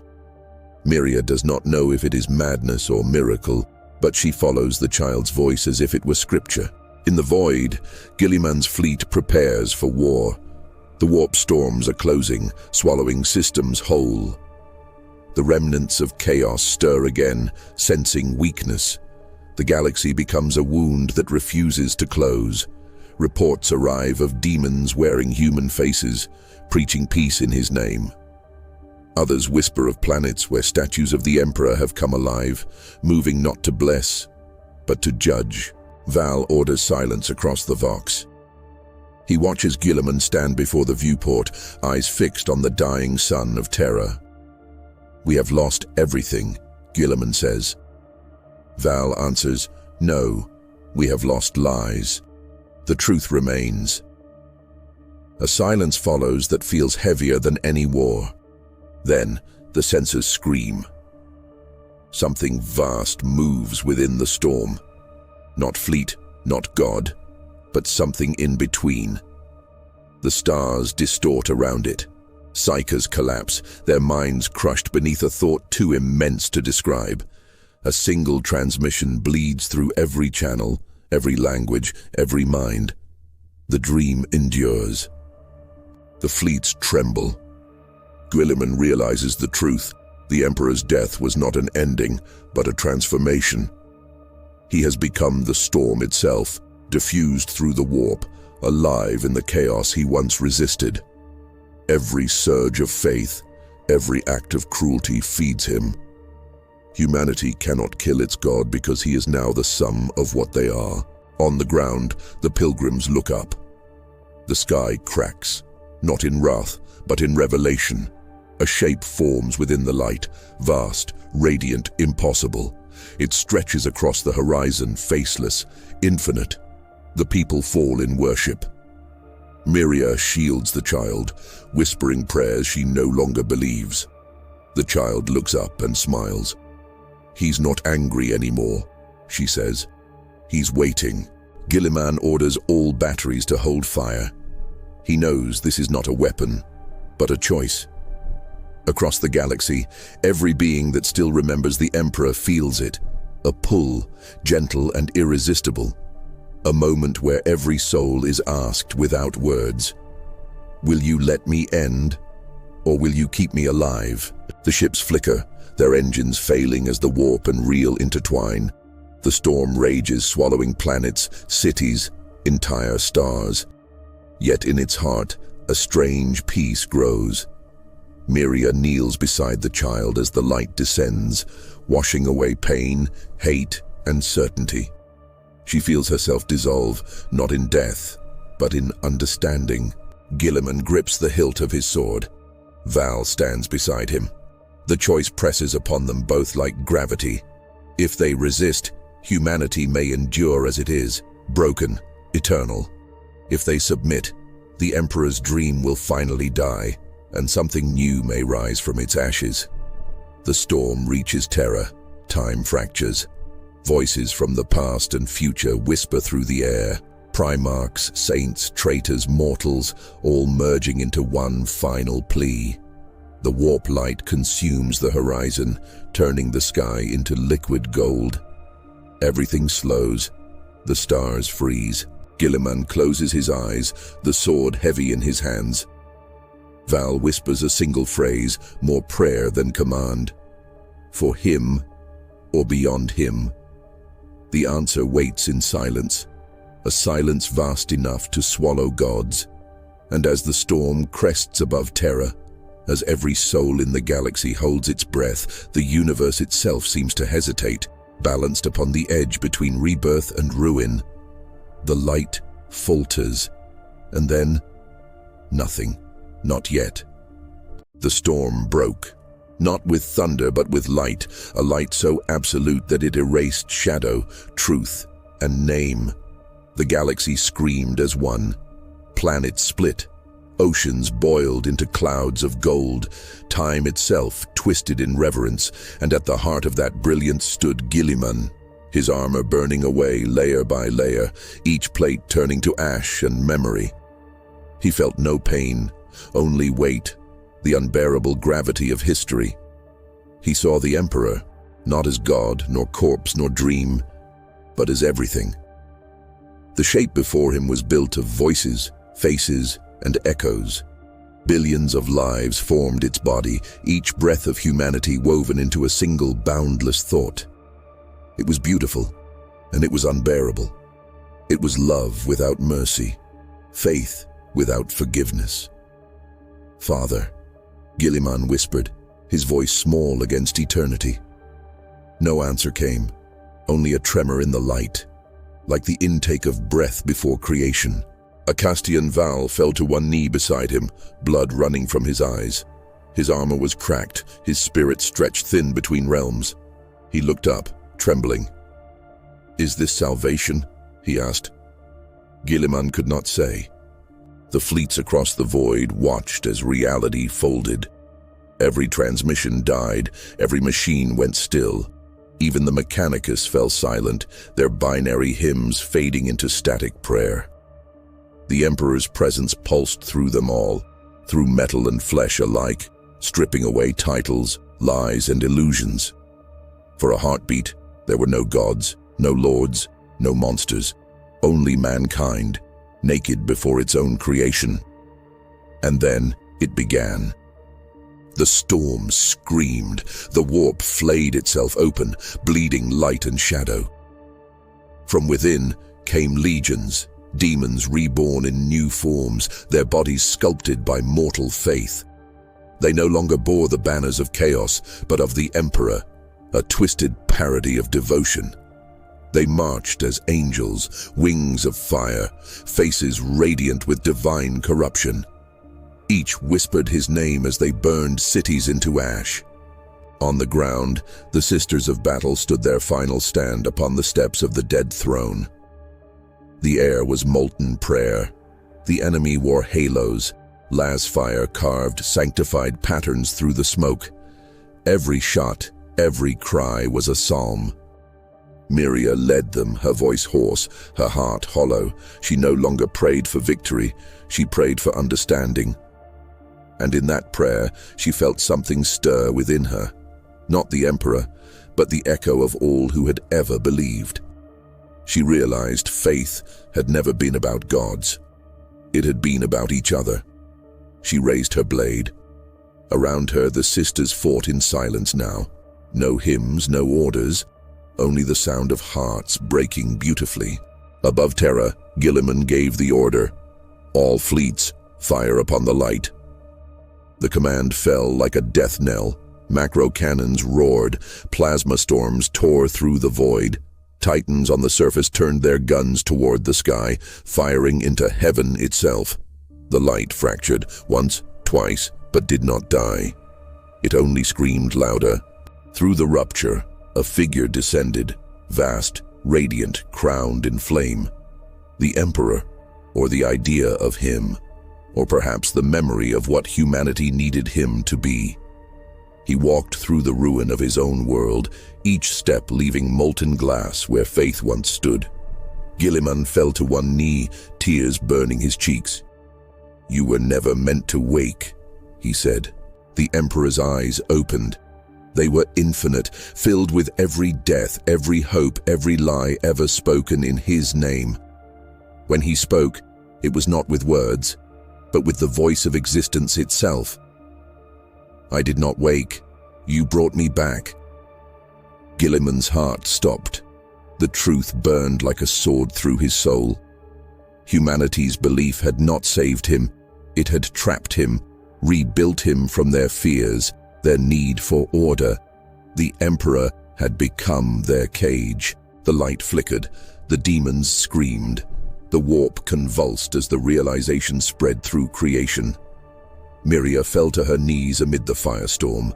Miria does not know if it is madness or miracle, but she follows the child's voice as if it were scripture. In the void, Guilliman's fleet prepares for war. The warp storms are closing, swallowing systems whole. The remnants of chaos stir again, sensing weakness. The galaxy becomes a wound that refuses to close. Reports arrive of demons wearing human faces, preaching peace in his name. Others whisper of planets where statues of the Emperor have come alive, moving not to bless, but to judge. Val orders silence across the Vox. He watches Guilliman stand before the viewport, eyes fixed on the dying sun of Terra. "We have lost everything," Guilliman says. Val answers, "No, we have lost lies. The truth remains." A silence follows that feels heavier than any war. Then, the sensors scream. Something vast moves within the storm. Not fleet, not God, but something in between. The stars distort around it. Psychers collapse, their minds crushed beneath a thought too immense to describe. A single transmission bleeds through every channel, every language, every mind. The dream endures. The fleets tremble. Guilliman realizes the truth. The Emperor's death was not an ending, but a transformation. He has become the storm itself, diffused through the warp, alive in the chaos he once resisted. Every surge of faith, every act of cruelty feeds him. Humanity cannot kill its God because he is now the sum of what they are. On the ground, the pilgrims look up. The sky cracks, not in wrath, but in revelation. A shape forms within the light, vast, radiant, impossible. It stretches across the horizon, faceless, infinite. The people fall in worship. Miria shields the child, whispering prayers she no longer believes. The child looks up and smiles. "He's not angry anymore," she says. "He's waiting." Guilliman orders all batteries to hold fire. He knows this is not a weapon, but a choice. Across the galaxy, every being that still remembers the Emperor feels it. A pull, gentle and irresistible. A moment where every soul is asked without words, "Will you let me end, or will you keep me alive?" The ships flicker, their engines failing as the warp and reel intertwine. The storm rages, swallowing planets, cities, entire stars. Yet in its heart, a strange peace grows. Miria kneels beside the child as the light descends, washing away pain, hate, and certainty. She feels herself dissolve, not in death, but in understanding. Guilliman grips the hilt of his sword. Val stands beside him. The choice presses upon them both like gravity. If they resist, humanity may endure as it is, broken, eternal. If they submit, the Emperor's dream will finally die, and something new may rise from its ashes. The storm reaches Terra, time fractures. Voices from the past and future whisper through the air. Primarchs, saints, traitors, mortals, all merging into one final plea. The warp light consumes the horizon, turning the sky into liquid gold. Everything slows. The stars freeze. Guilliman closes his eyes, the sword heavy in his hands. Val whispers a single phrase, more prayer than command. For him, or beyond him. The answer waits in silence, a silence vast enough to swallow gods. And as the storm crests above Terra, as every soul in the galaxy holds its breath, the universe itself seems to hesitate, balanced upon the edge between rebirth and ruin. The light falters, and then nothing, not yet. The storm broke. Not with thunder, but with light, a light so absolute that it erased shadow, truth, and name. The galaxy screamed as one. Planets split. Oceans boiled into clouds of gold. Time itself twisted in reverence, and at the heart of that brilliance stood Guilliman, his armor burning away layer by layer, each plate turning to ash and memory. He felt no pain, only weight, the unbearable gravity of history. He saw the Emperor, not as god, nor corpse, nor dream, but as everything. The shape before him was built of voices, faces, and echoes. Billions of lives formed its body, each breath of humanity woven into a single boundless thought. It was beautiful, and it was unbearable. It was love without mercy, faith without forgiveness. "Father," Guilliman whispered, his voice small against eternity. No answer came, only a tremor in the light, like the intake of breath before creation. A custodian Val fell to one knee beside him, blood running from his eyes. His armor was cracked, his spirit stretched thin between realms. He looked up, trembling. "Is this salvation?" he asked. Guilliman could not say. The fleets across the void watched as reality folded. Every transmission died, every machine went still. Even the Mechanicus fell silent, their binary hymns fading into static prayer. The Emperor's presence pulsed through them all, through metal and flesh alike, stripping away titles, lies, and illusions. For a heartbeat, there were no gods, no lords, no monsters, only mankind, naked before its own creation. And then it began. The storm screamed, the warp flayed itself open, bleeding light and shadow. From within came legions, demons reborn in new forms, their bodies sculpted by mortal faith. They no longer bore the banners of chaos, but of the Emperor, a twisted parody of devotion. They marched as angels, wings of fire, faces radiant with divine corruption. Each whispered his name as they burned cities into ash. On the ground, the Sisters of Battle stood their final stand upon the steps of the dead throne. The air was molten prayer. The enemy wore halos. Las fire carved sanctified patterns through the smoke. Every shot, every cry was a psalm. Miria led them, her voice hoarse, her heart hollow. She no longer prayed for victory, she prayed for understanding. And in that prayer, she felt something stir within her. Not the Emperor, but the echo of all who had ever believed. She realized faith had never been about gods. It had been about each other. She raised her blade. Around her, the sisters fought in silence now. No hymns, no orders, only the sound of hearts breaking beautifully. Above Terra, Guilliman gave the order. All fleets, fire upon the light. The command fell like a death knell. Macro cannons roared. Plasma storms tore through the void. Titans on the surface turned their guns toward the sky, firing into heaven itself. The light fractured once, twice, but did not die. It only screamed louder. Through the rupture, a figure descended, vast, radiant, crowned in flame. The Emperor, or the idea of him, or perhaps the memory of what humanity needed him to be. He walked through the ruin of his own world, each step leaving molten glass where faith once stood. Guilliman fell to one knee, tears burning his cheeks. "You were never meant to wake," he said. The Emperor's eyes opened. They were infinite, filled with every death, every hope, every lie ever spoken in his name. When he spoke, it was not with words, but with the voice of existence itself. "I did not wake. You brought me back." Guilliman's heart stopped. The truth burned like a sword through his soul. Humanity's belief had not saved him. It had trapped him, rebuilt him from their fears, their need for order. The Emperor had become their cage. The light flickered. The demons screamed. The warp convulsed as the realization spread through creation. Miria fell to her knees amid the firestorm.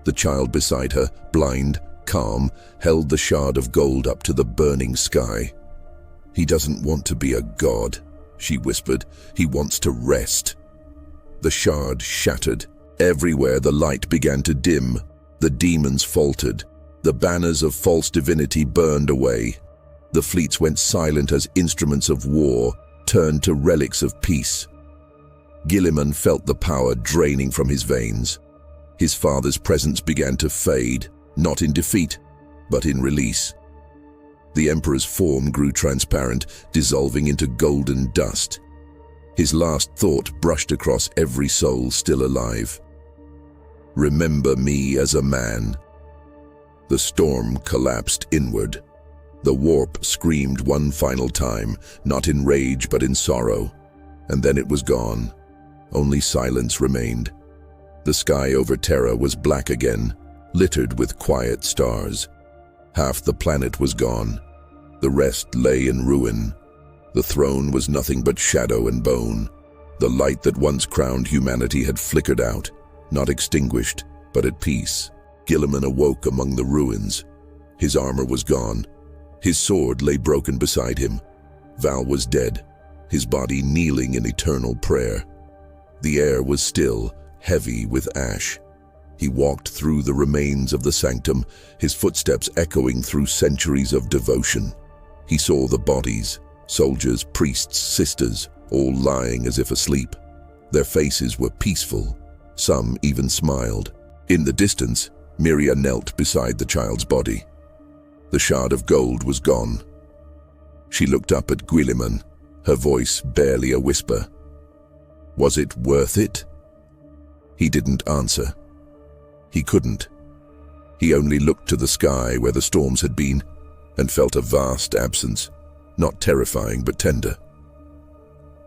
The child beside her, blind, calm, held the shard of gold up to the burning sky. "He doesn't want to be a god," she whispered. "He wants to rest." The shard shattered. Everywhere the light began to dim. The demons faltered. The banners of false divinity burned away. The fleets went silent as instruments of war turned to relics of peace. Guilliman felt the power draining from his veins. His father's presence began to fade, not in defeat, but in release. The Emperor's form grew transparent, dissolving into golden dust. His last thought brushed across every soul still alive. "Remember me as a man." The storm collapsed inward. The warp screamed one final time, not in rage but in sorrow. And then it was gone. Only silence remained. The sky over Terra was black again, littered with quiet stars. Half the planet was gone. The rest lay in ruin. The throne was nothing but shadow and bone. The light that once crowned humanity had flickered out, not extinguished, but at peace. Guilliman awoke among the ruins. His armor was gone. His sword lay broken beside him. Val was dead, his body kneeling in eternal prayer. The air was still, heavy with ash. He walked through the remains of the sanctum, his footsteps echoing through centuries of devotion. He saw the bodies, soldiers, priests, sisters, all lying as if asleep. Their faces were peaceful. Some even smiled. In the distance, Miria knelt beside the child's body. The shard of gold was gone. She looked up at Guilliman, her voice barely a whisper. Was it worth it? He didn't answer. He couldn't. He only looked to the sky where the storms had been and felt a vast absence, not terrifying but tender.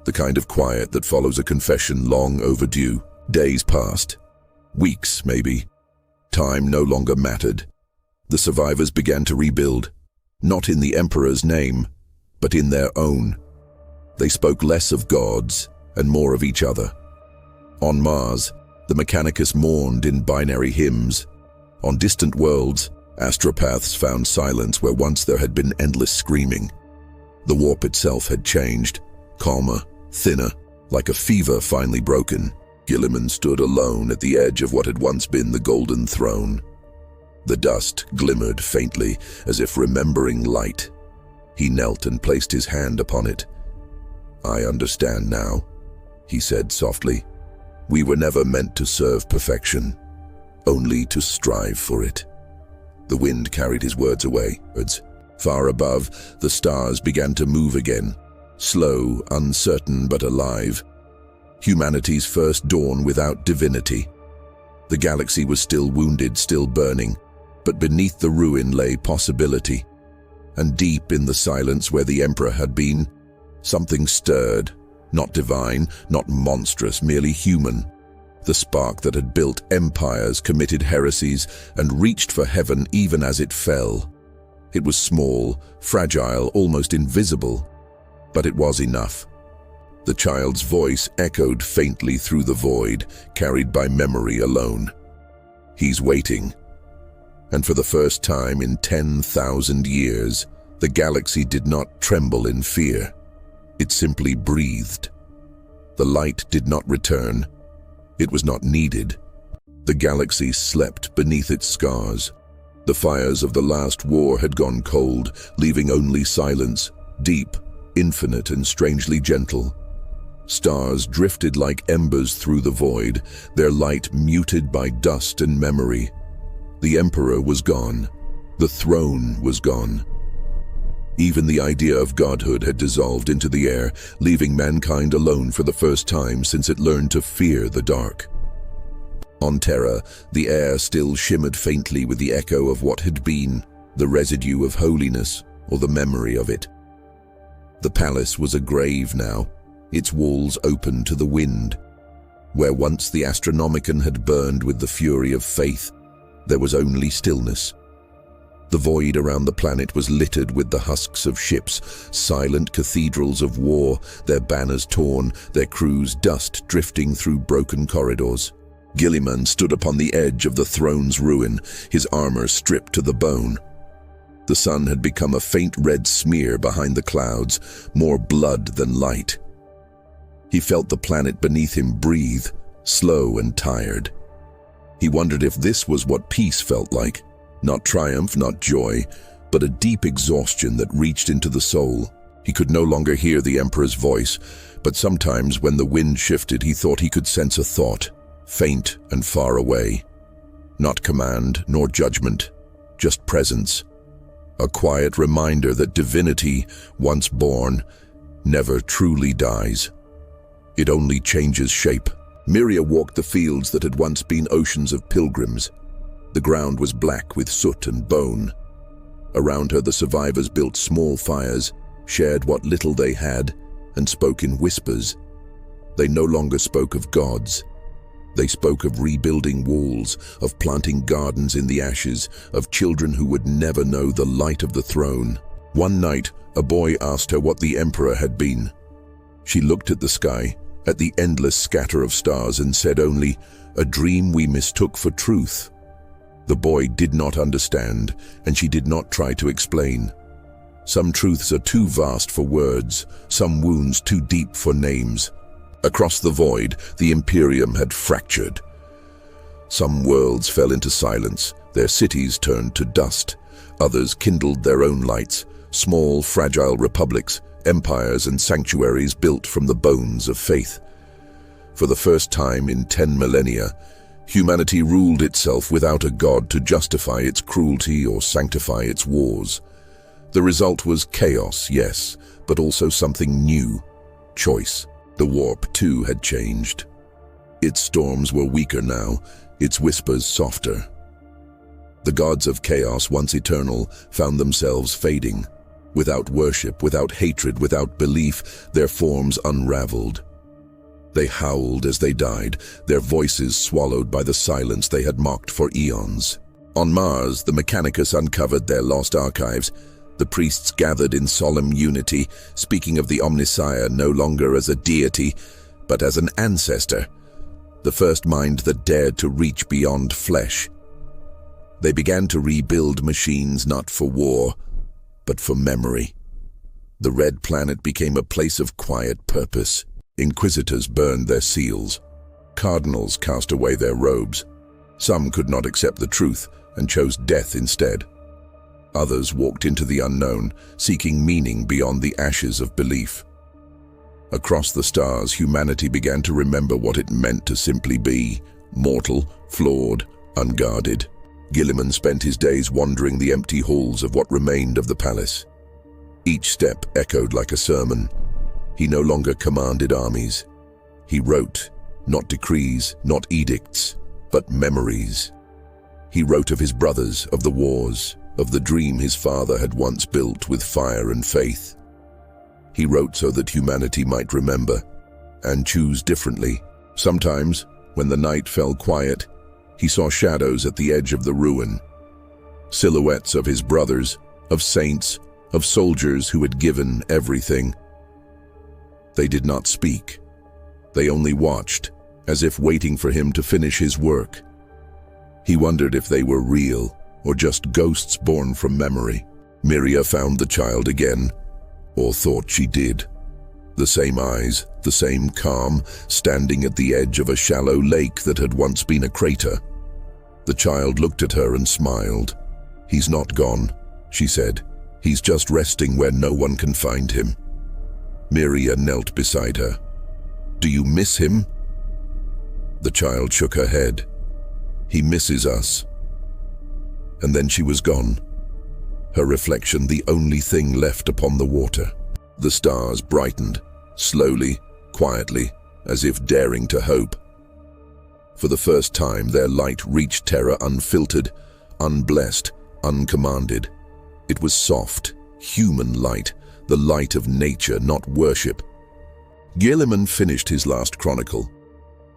The kind of quiet that follows a confession long overdue. Days passed. Weeks, maybe. Time no longer mattered. The survivors began to rebuild, not in the Emperor's name, but in their own. They spoke less of gods and more of each other. On Mars, the Mechanicus mourned in binary hymns. On distant worlds, astropaths found silence where once there had been endless screaming. The warp itself had changed, calmer, thinner, like a fever finally broken. Guilliman stood alone at the edge of what had once been the Golden Throne. The dust glimmered faintly, as if remembering light. He knelt and placed his hand upon it. "I understand now," he said softly. "We were never meant to serve perfection, only to strive for it." The wind carried his words away. Far above, the stars began to move again, slow, uncertain but alive. Humanity's first dawn without divinity. The galaxy was still wounded, still burning, but beneath the ruin lay possibility. And deep in the silence where the Emperor had been, something stirred, not divine, not monstrous, merely human. The spark that had built empires, committed heresies, and reached for heaven even as it fell. It was small, fragile, almost invisible, but it was enough. The child's voice echoed faintly through the void, carried by memory alone. "He's waiting." And for the first time in 10,000 years, the galaxy did not tremble in fear. It simply breathed. The light did not return. It was not needed. The galaxy slept beneath its scars. The fires of the last war had gone cold, leaving only silence, deep, infinite, and strangely gentle. Stars drifted like embers through the void, their light muted by dust and memory. The Emperor was gone. The throne was gone. Even the idea of godhood had dissolved into the air, leaving mankind alone for the first time since it learned to fear the dark. On Terra, the air still shimmered faintly with the echo of what had been, the residue of holiness, or the memory of it. The palace was a grave now, its walls open to the wind. Where once the Astronomicon had burned with the fury of faith, there was only stillness. The void around the planet was littered with the husks of ships, silent cathedrals of war, their banners torn, their crews dust drifting through broken corridors. Guilliman stood upon the edge of the throne's ruin, his armor stripped to the bone. The sun had become a faint red smear behind the clouds, more blood than light. He felt the planet beneath him breathe, slow and tired. He wondered if this was what peace felt like. Not triumph, not joy, but a deep exhaustion that reached into the soul. He could no longer hear the Emperor's voice, but sometimes when the wind shifted, he thought he could sense a thought, faint and far away. Not command, nor judgment, just presence. A quiet reminder that divinity, once born, never truly dies. It only changes shape. Miria walked the fields that had once been oceans of pilgrims. The ground was black with soot and bone. Around her, the survivors built small fires, shared what little they had, and spoke in whispers. They no longer spoke of gods. They spoke of rebuilding walls, of planting gardens in the ashes, of children who would never know the light of the throne. One night, a boy asked her what the Emperor had been. She looked at the sky, at the endless scatter of stars, and said only, "A dream we mistook for truth." The boy did not understand, and she did not try to explain. Some truths are too vast for words, some wounds too deep for names. Across the void, the Imperium had fractured. Some worlds fell into silence, their cities turned to dust. Others kindled their own lights, small, fragile republics, empires and sanctuaries built from the bones of faith. For the first time in 10 millennia, humanity ruled itself without a god to justify its cruelty or sanctify its wars. The result was chaos, yes, but also something new, choice. The warp, too, had changed. Its storms were weaker now, its whispers softer. The gods of chaos, once eternal, found themselves fading. Without worship, without hatred, without belief, their forms unraveled. They howled as they died, their voices swallowed by the silence they had mocked for eons. On Mars, the Mechanicus uncovered their lost archives. The priests gathered in solemn unity, speaking of the Omnissiah no longer as a deity, but as an ancestor, the first mind that dared to reach beyond flesh. They began to rebuild machines not for war, but for memory. The Red Planet became a place of quiet purpose. Inquisitors burned their seals. Cardinals cast away their robes. Some could not accept the truth and chose death instead. Others walked into the unknown, seeking meaning beyond the ashes of belief. Across the stars, humanity began to remember what it meant to simply be mortal, flawed, unguarded. Guilliman spent his days wandering the empty halls of what remained of the palace. Each step echoed like a sermon. He no longer commanded armies. He wrote, not decrees, not edicts, but memories. He wrote of his brothers, of the wars, of the dream his father had once built with fire and faith. He wrote so that humanity might remember and choose differently. Sometimes, when the night fell quiet, he saw shadows at the edge of the ruin. Silhouettes of his brothers, of saints, of soldiers who had given everything. They did not speak. They only watched, as if waiting for him to finish his work. He wondered if they were real, or just ghosts born from memory. Miria found the child again, or thought she did. The same eyes, the same calm, standing at the edge of a shallow lake that had once been a crater. The child looked at her and smiled. "He's not gone," she said. "He's just resting where no one can find him." Miria knelt beside her. "Do you miss him?" The child shook her head. "He misses us." And then she was gone, her reflection the only thing left upon the water. The stars brightened, slowly, quietly, as if daring to hope. For the first time, their light reached Terra unfiltered, unblessed, uncommanded. It was soft, human light, the light of nature, not worship. Guilliman finished his last chronicle.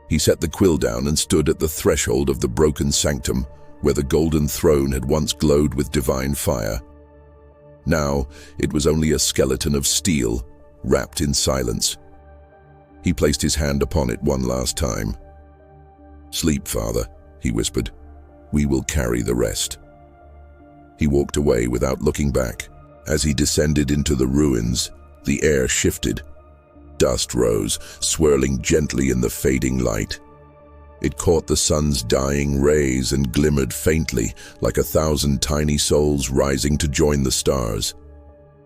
He set the quill down and stood at the threshold of the broken sanctum, where the golden throne had once glowed with divine fire. Now, it was only a skeleton of steel, wrapped in silence. He placed his hand upon it one last time. "Sleep, Father," he whispered. "We will carry the rest." He walked away without looking back. As he descended into the ruins, the air shifted. Dust rose, swirling gently in the fading light. It caught the sun's dying rays and glimmered faintly, like 1,000 tiny souls rising to join the stars.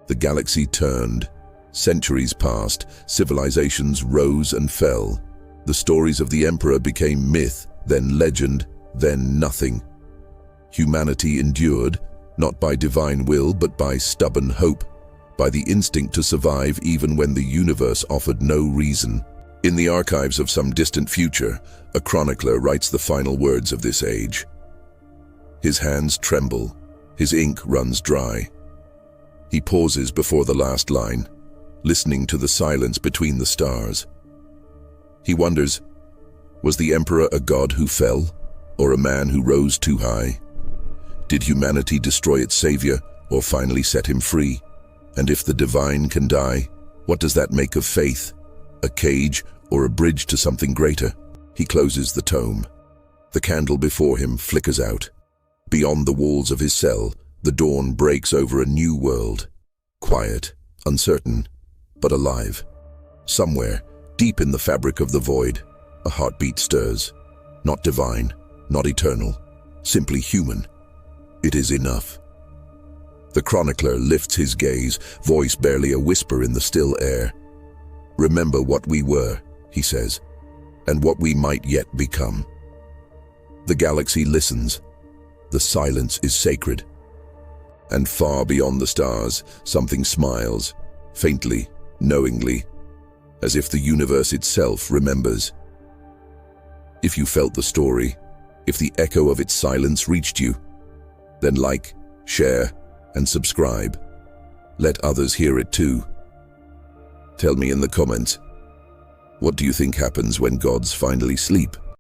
The galaxy turned. Centuries passed, civilizations rose and fell. The stories of the Emperor became myth, then legend, then nothing. Humanity endured, not by divine will, but by stubborn hope, by the instinct to survive even when the universe offered no reason. In the archives of some distant future, a chronicler writes the final words of this age. His hands tremble, his ink runs dry. He pauses before the last line, listening to the silence between the stars. He wonders, was the Emperor a god who fell, or a man who rose too high? Did humanity destroy its savior, or finally set him free? And if the divine can die, what does that make of faith? A cage or a bridge to something greater? He closes the tome. The candle before him flickers out. Beyond the walls of his cell, the dawn breaks over a new world. Quiet, uncertain, but alive. Somewhere, deep in the fabric of the void, a heartbeat stirs. Not divine, not eternal, simply human. It is enough. The chronicler lifts his gaze, voice barely a whisper in the still air. "Remember what we were," he says, "and what we might yet become." The galaxy listens. The silence is sacred. And far beyond the stars, something smiles, faintly, knowingly, as if the universe itself remembers. If you felt the story, if the echo of its silence reached you, then like, share, and subscribe. Let others hear it too. Tell me in the comments, what do you think happens when gods finally sleep?